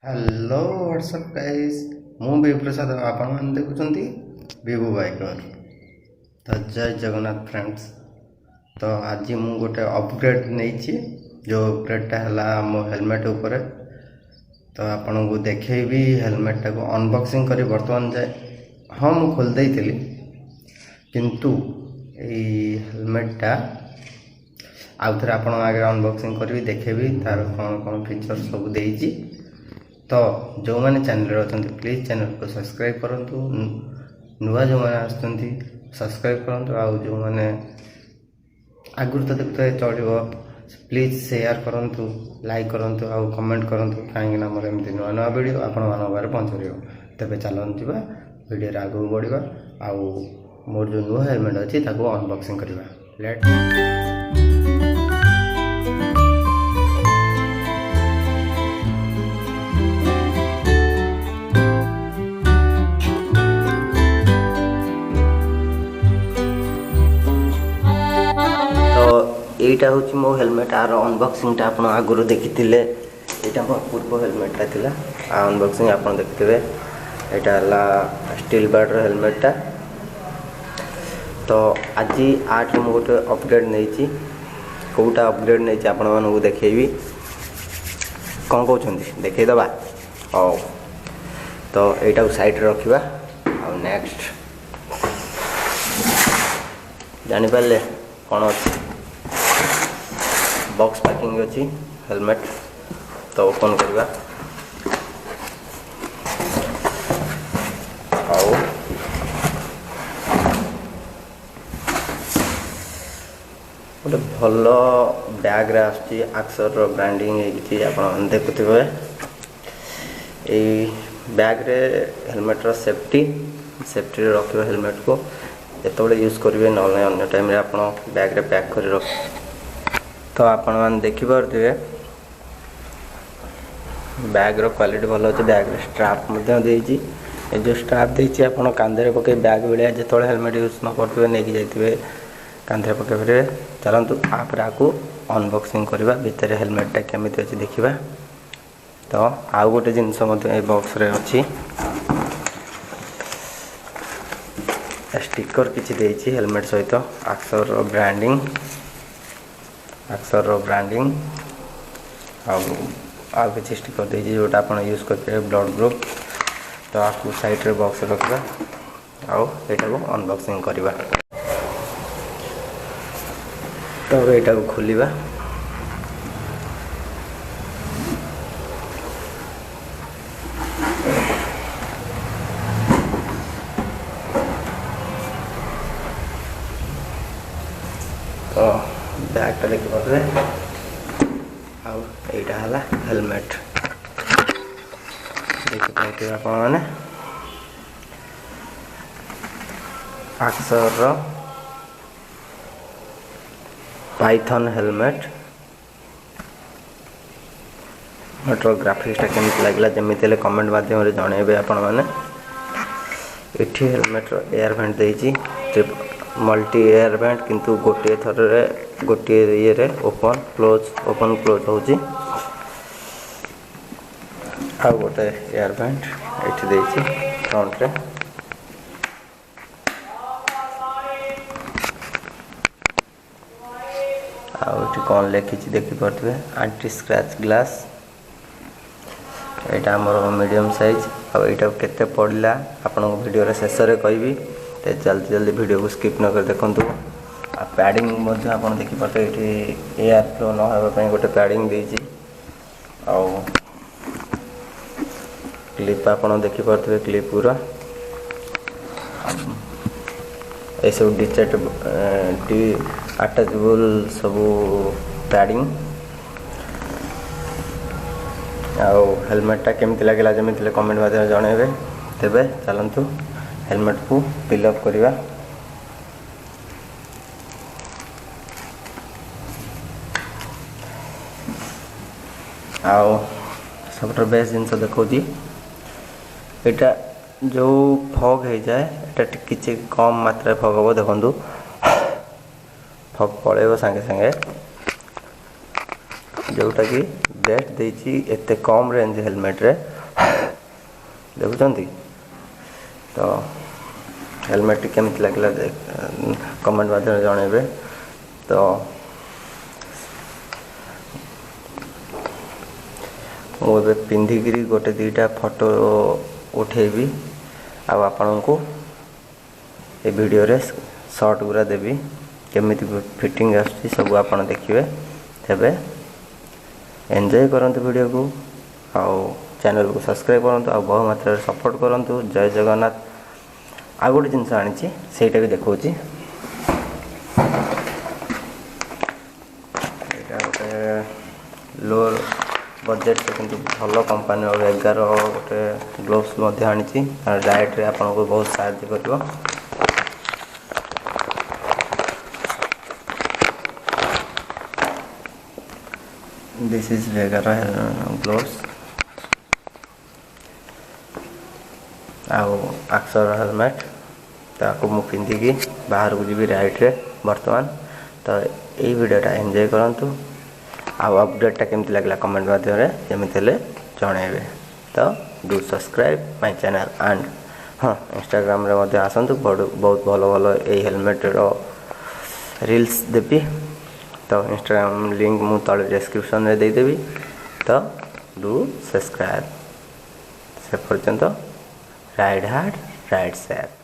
Hello what's up guys मु विप्रसाद आपण देखुंती विभू biker. तो जय जगन्नाथ फ्रेंड्स। तो आज मु गोटे अपग्रेड नहीं जो अपग्रेडटा है मो हेलमेट ऊपर। तो आपन को देखेबी हेलमेट को अनबॉक्सिंग करी वर्तमान जाए। हाँ मु खोल देइतिली किंतु ए हेलमेटटा आउ थे आपण आगे अनबॉक्सिंग करी देखेबी तार कौन कौन फीचर सब देइची। तो जो मैंने चैनल अच्छा प्लीज चैनल को सब्सक्राइब करूँ। नुआ जो मैंने आसुँच सब्सक्राइब करूँ। आउ जो मैंने आगुरी तो देखते चलो प्लीज शेयर करूँ लाइक करूँ आउ कमेंट करूँ कहीं मोर एमती नुआ नुआ वीडियो आपण मान पहुँच पार। तेज चलती वीडियो आगे बढ़ा आउ मोर जो नुआ हेलमेट अच्छी अनबॉक्सिंग करवा लेट। এইটা হচ্ছে মো হেলমেট আর অনবক্সিংটা আপন আগুরু দেখিলে। এটা মো পূর্ব হেলমেটটা ଥିଲା আর অনবক্সিং আপন দেখতে এটা হলা স্টিল বার্ডর হেলমেটটা। তো আজি আট মো গোটে আপগ্রেড নেইছি। কোটা আপগ্রেড নেইছি আপন মানকু দেখাইবি কোন कहउछंती দেখাই দবা। ও তো এইটা সাইড রে রাখিবা। আর নেক্সট জানি পারলে কোন আছে बॉक्स पैकिंग अच्छी हेलमेट। तो ओपन करवा आओ गोटे भल बैग रे आसची आक्सर ब्रांडिंग आप देखुवे। ये बैग रे हेलमेट रो सेफ्टी रे रखिबे हेलमेट को जेतबेले यूज करिवे नले अन्य टाइम रे आपण बैग रे पैक कर रख। तो आपण मान देखि पारथिबे बैग रो क्वालिटी भल अछि। बैग रे स्ट्रैप मध्य देइछि। ए जो स्ट्रैप देइछि आपण कांधे रे पके बैग बेले जेतोळे हेलमेट यूज न करथिबे नेकि जाइथिबे कांधे पके फिरे। चलंतु आपरा को अनबॉक्सिंग करबा भितर हेलमेटटा केमिति अछि देखिबा। तो आउ गोटे जिंस मते ए बॉक्स रे अछि स्टिकर किछि देइछि हेलमेट सहित अक्सर ब्रांडिंग आ किसी स्टिकर देइछि जोटा आपण यूज करते ब्लड ग्रुप। तो आपको साइड रे बॉक्स रखबा आउ एटा को अनबॉक्सिंग करबा। तो एटा को खोलिबा तो बैगटा देखि पारे आउ एटा हला हेलमेट देखि पाते आपण माने अक्सर पाइथन हेलमेट। मेट्रो ग्राफिक्सटा केमति लागला जेमिति ले कमेंट माध्यम रे जणेबे आपण माने। एठी हेलमेट रो एयर वेंट देइछि मल्टी एयर वेंट किंतु गोटे थर रे गोटे ये रे ओपन क्लोज होची। आ गोटे एयर वेंट एठी देइछि फ्रंट रे। आ एठी कोन लेखिछि देखि परथिबे एंटी स्क्रैच ग्लास। एटा हमर मीडियम साइज। आ एटा केते पड़ला आपन वीडियो रे शेष रे कहबी। ते जल्दी जल्दी वीडियो को स्किप न कर देखंतु। आ पैडिंग मध्य आपन देखि परते एठी एयर फ्लो न होबा पय गोटे पैडिंग देइछि। आ क्लिप आपन देखि परते क्लिप पूरा ए सब डी अटैचेबल सब पैडिंग। आ हेलमेटटा केमति लागला जेमिति कमेंट माध्यम जणेबे। तेबे चलंतु हेलमेट को फिल अप करवा। आओ सब बेस्ट जिनस देखो एटा जो फग हो जाए एटा किछि कम मात्रा फग हम देखु फग पड़ेब सांगे सांगे। जोटा कि बेस्ट देती एते कम रेंज हेलमेट रे देखुंत। तो हेलमेट केमती लगे कमेंट माध्यम जनइबे। तो मुझे पिंधिकी गोटे दीटा फोटो उठेबी आपण को ये वीडियो रे शॉर्ट गुरा देवी केमिति फिटिंग आसुची सब आपण देखिए। तेबे एंजॉय करंतु वीडियो को आउ चैनल को सब्सक्राइब करंतु आ बहु मात्रा सपोर्ट करंतु। जय जगन्नाथ। आ गोटे जिनस आनी सेटा भी देखौची। गोटे लो बजेट किंतु भल कंपनी 11 गोटे ग्लोव्स आनी डाइट रे आपन को बहुत साहाय्य करिवो। दिस इज 11 ग्लोव्स आउ अक्सर हेलमेट ताको मु पिंधिकी बाहर को जीवी राइट रे वर्तमान। तो यही वीडियोटा एंजॉय करंतु आउ अपडेटा केमती लगला कमेंट माध्यम जमीते हेले जनइबे। तो do subscribe my channel and हाँ इंस्टाग्राम रे मध्य आसंतु बहुत भल भल ए हेलमेट रो रील्स देबी। तो इंस्टाग्राम लिंक मु तले डिस्क्रिप्शन रे दे देबी। तो डू सब्सक्राइब। से पर्यंत राइड हार्ड राइड सेफ।